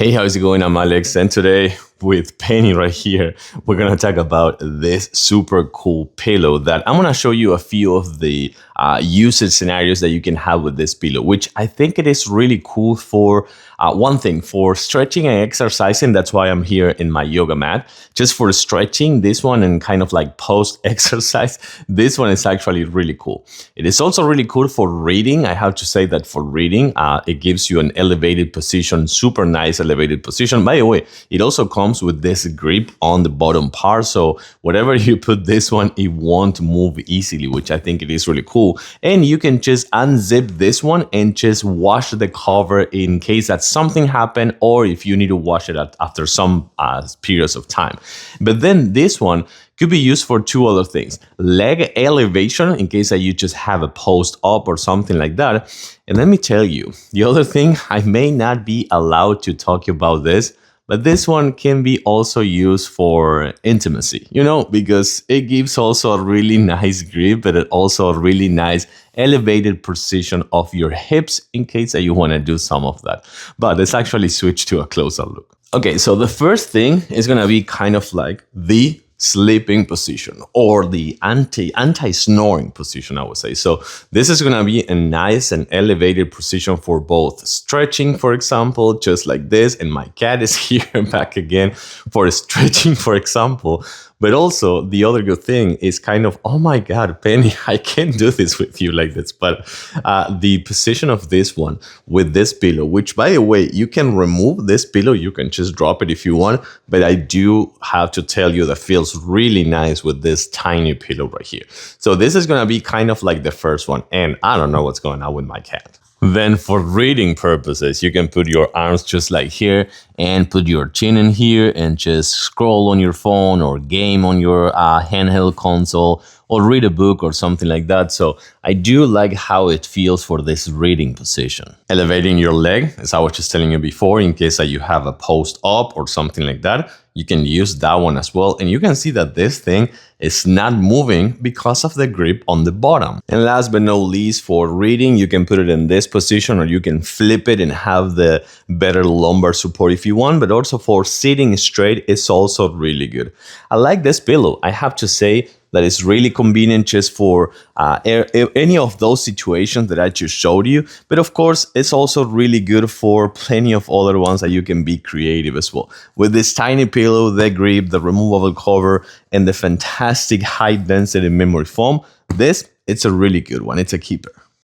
Hey, how's it going? I'm Alex, and today with Penny right here, we're gonna talk about this super cool pillow that I'm gonna show you a few of the usage scenarios that you can have with this pillow, which I think it is really cool for one thing, for stretching and exercising. That's why I'm here in my yoga mat. Just for stretching, this one, and kind of like post-exercise, this one is actually really cool. It is also really cool for reading. I have to say that for reading, it gives you an elevated position, super nice elevated position. By the way, it also comes with this grip on the bottom part, so whatever you put this one, it won't move easily, which I think it is really cool. And you can just unzip this one and just wash the cover in case that something happened, or if you need to wash it after some periods of time. But then this one could be used for two other things: leg elevation, in case that you just have a post up or something like that. And let me tell you, the other thing, I may not be allowed to talk about this, but this one can be also used for intimacy, because it gives also a really nice grip, but it also a really nice elevated position of your hips in case that you want to do some of that. But let's actually switch to a closer look. Okay, so the first thing is going to be kind of like the sleeping position, or the anti-snoring position, I would say. So this is going to be a nice and elevated position for both stretching, for example, just like this, and my cat is here back again for stretching, for example. But also the other good thing is kind of, oh my God, Penny, I can't do this with you like this. But the position of this one with this pillow, which by the way, you can remove this pillow, you can just drop it if you want. But I do have to tell you that feels really nice with this tiny pillow right here. So this is going to be kind of like the first one. And I don't know what's going on with my cat. Then for reading purposes, you can put your arms just like here and put your chin in here and just scroll on your phone or game on your handheld console or read a book or something like that. So I do like how it feels for this reading position. Elevating your leg, as I was just telling you before, in case that you have a post up or something like that, you can use that one as well. And you can see that this thing is not moving because of the grip on the bottom. And last but not least, for reading, you can put it in this position, or you can flip it and have the better lumbar support if you want. But also for sitting straight, it's also really good. I like this pillow. I have to say that is really convenient just for any of those situations that I just showed you. But of course, it's also really good for plenty of other ones that you can be creative as well. With this tiny pillow, the grip, the removable cover, and the fantastic high density memory foam, it's a really good one. It's a keeper.